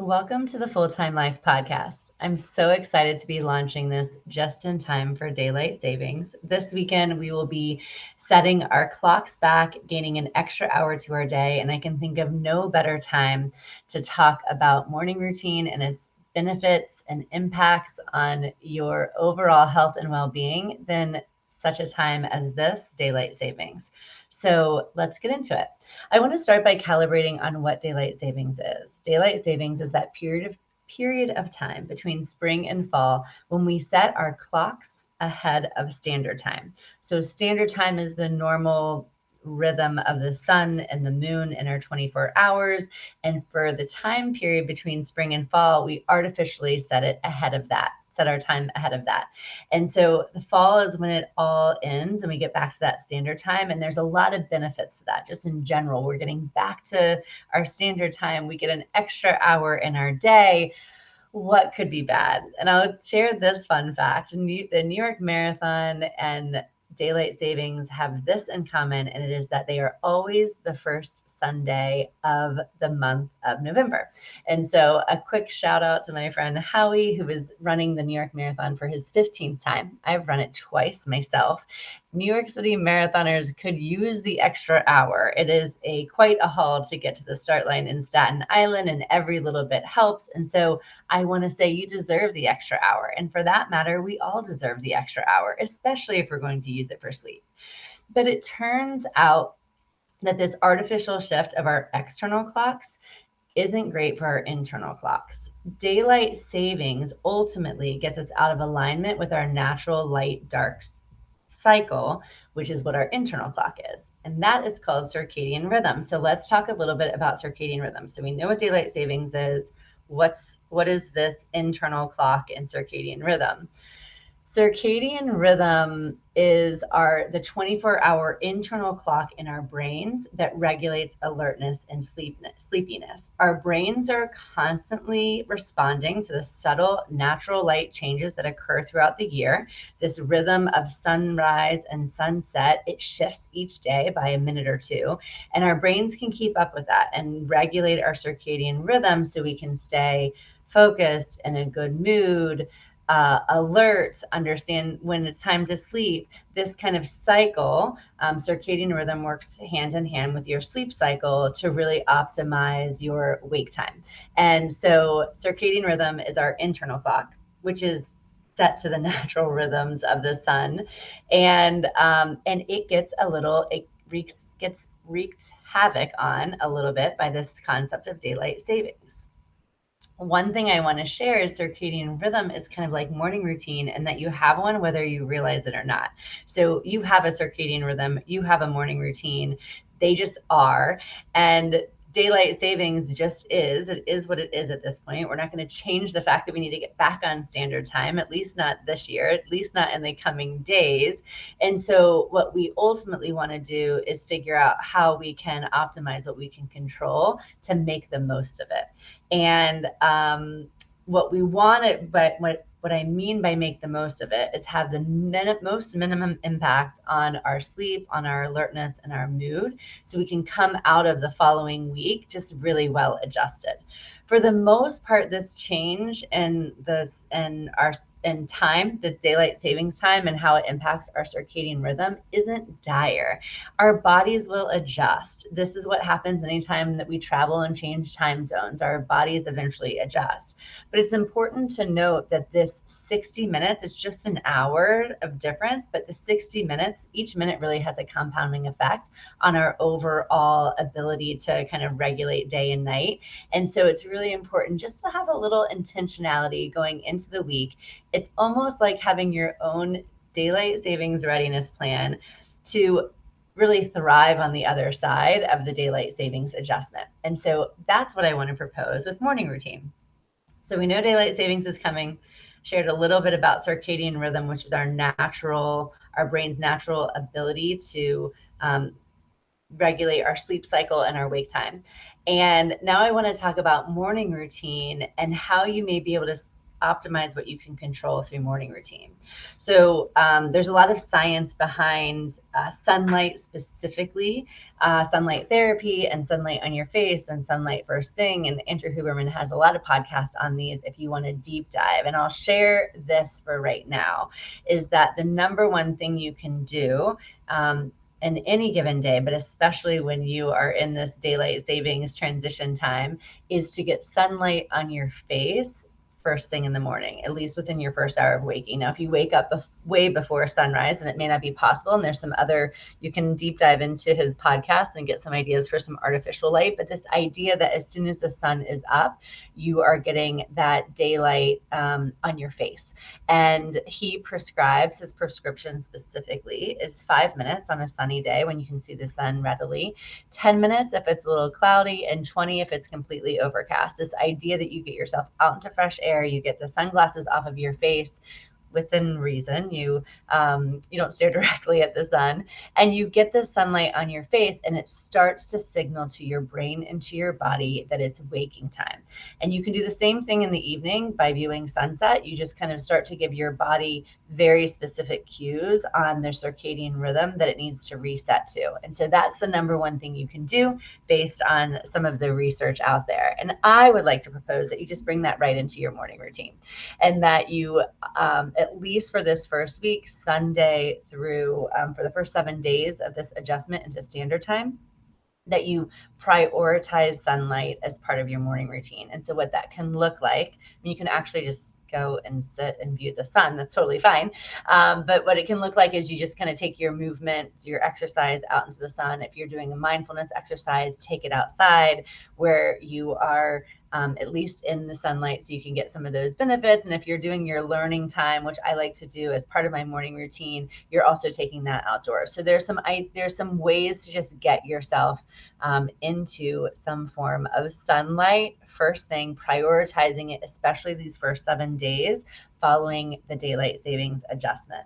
Welcome to the Full-Time Life podcast. I'm so excited to be launching this just in time for daylight savings. This weekend, we will be setting our clocks back, gaining an extra hour to our day, and I can think of no better time to talk about morning routine and its benefits and impacts on your overall health and well-being than such a time as this, daylight savings. So let's get into it. I want to start by calibrating on what daylight savings is. Daylight savings is that period of time between spring and fall when we set our clocks ahead of standard time. So standard time is the normal rhythm of the sun and the moon in our 24 hours. And for the time period between spring and fall, we artificially set our time ahead of that. And so the fall is when it all ends and we get back to that standard time. And there's a lot of benefits to that. Just in general, we're getting back to our standard time. We get an extra hour in our day. What could be bad? And I'll share this fun fact. The New York Marathon and daylight savings have this in common, and it is that they are always the first Sunday of the month of November. And so a quick shout out to my friend Howie, who is running the New York Marathon for his 15th time. I've run it twice myself. New York City marathoners could use the extra hour. It is quite a haul to get to the start line in Staten Island, and every little bit helps. And so I want to say you deserve the extra hour. And for that matter, we all deserve the extra hour, especially if we're going to use it for sleep. But it turns out that this artificial shift of our external clocks isn't great for our internal clocks. Daylight savings ultimately gets us out of alignment with our natural light dark cycle, which is what our internal clock is. And that is called circadian rhythm. So let's talk a little bit about circadian rhythm. So we know what daylight savings is. What is this internal clock and circadian rhythm? Circadian rhythm is the 24-hour internal clock in our brains that regulates alertness and sleepiness. Our brains are constantly responding to the subtle natural light changes that occur throughout the year. This rhythm of sunrise and sunset, it shifts each day by a minute or two, and our brains can keep up with that and regulate our circadian rhythm so we can stay focused, in a good mood, alert, understand when it's time to sleep. This kind of cycle, circadian rhythm works hand in hand with your sleep cycle to really optimize your wake time. And so circadian rhythm is our internal clock, which is set to the natural rhythms of the sun. And it gets wreaked havoc on a little bit by this concept of daylight savings. One thing I want to share is circadian rhythm is kind of like morning routine, and that you have one whether you realize it or not. So you have a circadian rhythm, you have a morning routine. They just are. And daylight savings just is. It is what it is at this point. We're not going to change the fact that we need to get back on standard time, at least not this year, at least not in the coming days. And so what we ultimately want to do is figure out how we can optimize what we can control to make the most of it. And what we want it, but what I mean by make the most of it is have the most minimum impact on our sleep, on our alertness, and our mood, so we can come out of the following week just really well adjusted. For the most part, this change in time, the daylight savings time, and how it impacts our circadian rhythm isn't dire. Our bodies will adjust. This is what happens anytime that we travel and change time zones. Our bodies eventually adjust. But it's important to note that this 60 minutes is just an hour of difference, but the 60 minutes, each minute really has a compounding effect on our overall ability to kind of regulate day and night. And so it's really important just to have a little intentionality going into the week. It's almost like having your own daylight savings readiness plan to really thrive on the other side of the daylight savings adjustment. And so that's what I want to propose with morning routine. So we know daylight savings is coming. Shared a little bit about circadian rhythm, which is our brain's natural ability to regulate our sleep cycle and our wake time. And now I want to talk about morning routine and how you may be able to optimize what you can control through morning routine. So there's a lot of science behind sunlight specifically, sunlight therapy and sunlight on your face and sunlight first thing. And Andrew Huberman has a lot of podcasts on these if you want to deep dive. And I'll share this for right now, is that the number one thing you can do in any given day, but especially when you are in this daylight savings transition time, is to get sunlight on your face first thing in the morning, at least within your first hour of waking. Now, if you wake up way before sunrise, and it may not be possible, and there's some other, you can deep dive into his podcast and get some ideas for some artificial light. But this idea that as soon as the sun is up, you are getting that daylight on your face. And he prescribes, his prescription specifically is 5 minutes on a sunny day when you can see the sun readily, 10 minutes if it's a little cloudy, and 20 if it's completely overcast. This idea that you get yourself out into fresh air, you get the sunglasses off of your face within reason, you don't stare directly at the sun, and you get the sunlight on your face, and it starts to signal to your brain and to your body that it's waking time. And you can do the same thing in the evening by viewing sunset. You just kind of start to give your body very specific cues on their circadian rhythm that it needs to reset to. And so that's the number one thing you can do based on some of the research out there. And I would like to propose that you just bring that right into your morning routine, and that you at least for this first week, Sunday through for the first 7 days of this adjustment into standard time, that you prioritize sunlight as part of your morning routine. And so what that can look like, you can actually just go and sit and view the sun. That's totally fine. But what it can look like is you just kind of take your movement, your exercise out into the sun. If you're doing a mindfulness exercise, take it outside where you are at least in the sunlight, so you can get some of those benefits. And if you're doing your learning time, which I like to do as part of my morning routine, you're also taking that outdoors. So there's some ways to just get yourself into some form of sunlight first thing, prioritizing it, especially these first 7 days following the daylight savings adjustment.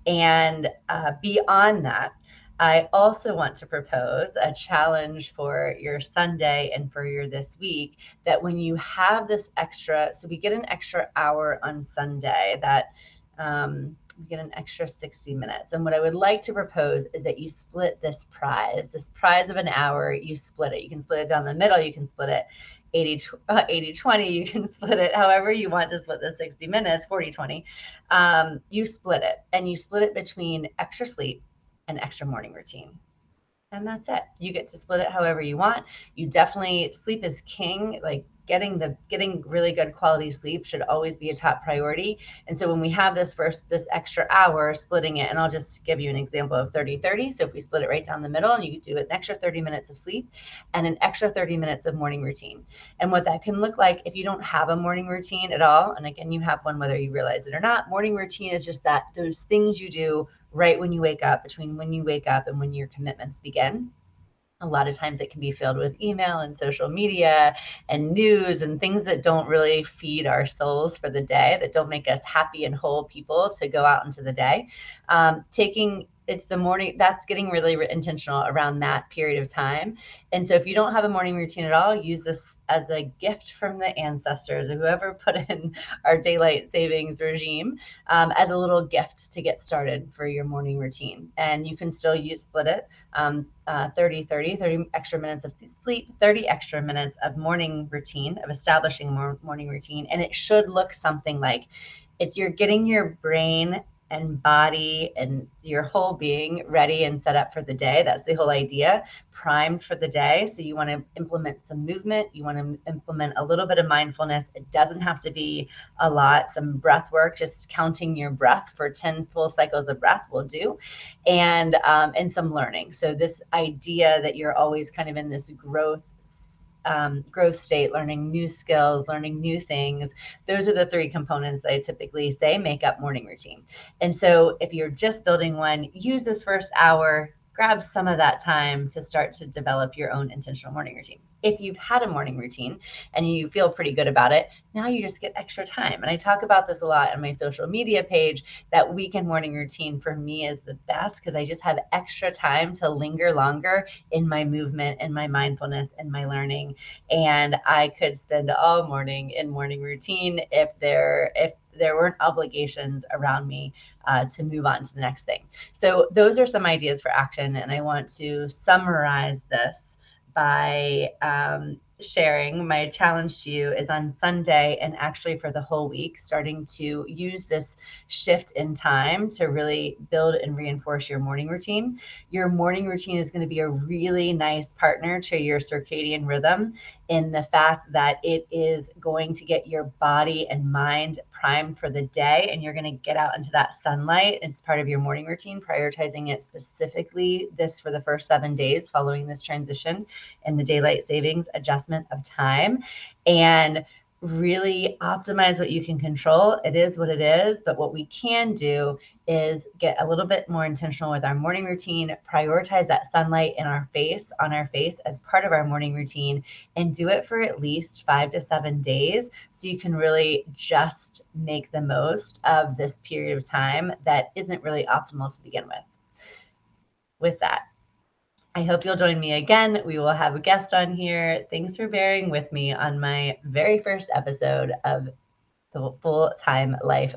And beyond that, I also want to propose a challenge for your Sunday and for your this week, that when you have this extra, so we get an extra hour on Sunday, that we get an extra 60 minutes. And what I would like to propose is that you split this prize of an hour, you split it. You can split it down the middle, you can split it 80-20, you can split it however you want to split the 60 minutes, 40-20. You split it, and you split it between extra sleep and extra morning routine. And that's it. You get to split it however you want. You definitely, sleep is king. Like getting really good quality sleep should always be a top priority. And so when we have this extra hour, splitting it, and I'll just give you an example of 30-30. So if we split it right down the middle, and you do an extra 30 minutes of sleep and an extra 30 minutes of morning routine. And what that can look like if you don't have a morning routine at all, and again, you have one whether you realize it or not, morning routine is just those things you do right when you wake up, between when you wake up and when your commitments begin. A lot of times it can be filled with email and social media and news and things that don't really feed our souls for the day, that don't make us happy and whole people to go out into the day. It's the morning, that's getting really intentional around that period of time. And so if you don't have a morning routine at all, use this as a gift from the ancestors, or whoever put in our daylight savings regime, as a little gift to get started for your morning routine. And you can still split it 30 extra minutes of sleep, 30 extra minutes of morning routine, of establishing a morning routine. And it should look something like, if you're getting your brain and body and your whole being ready and set up for the day. That's the whole idea, primed for the day. So you want to implement some movement. You want to implement a little bit of mindfulness. It doesn't have to be a lot. Some breath work, just counting your breath for 10 full cycles of breath will do. And some learning. So this idea that you're always kind of in this growth state, learning new skills, learning new things. Those are the 3 components I typically say make up morning routine. And so if you're just building one, use this first hour grab some of that time to start to develop your own intentional morning routine. If you've had a morning routine and you feel pretty good about it, now you just get extra time. And I talk about this a lot on my social media page. That weekend morning routine for me is the best because I just have extra time to linger longer in my movement and my mindfulness and my learning. And I could spend all morning in morning routine if there weren't obligations around me to move on to the next thing. So those are some ideas for action. And I want to summarize this by sharing my challenge to you is on Sunday and actually for the whole week, starting to use this shift in time to really build and reinforce your morning routine. Your morning routine is going to be a really nice partner to your circadian rhythm in the fact that it is going to get your body and mind primed for the day, and you're going to get out into that sunlight. It's part of your morning routine, prioritizing it specifically this for the first 7 days following this transition in the daylight savings adjustment of time, and really optimize what you can control. It is what it is, but what we can do is get a little bit more intentional with our morning routine, prioritize that sunlight on our face as part of our morning routine, and do it for at least 5 to 7 days so you can really just make the most of this period of time that isn't really optimal to begin with. With that, I hope you'll join me again. We will have a guest on here. Thanks for bearing with me on my very first episode of the Full-Time Life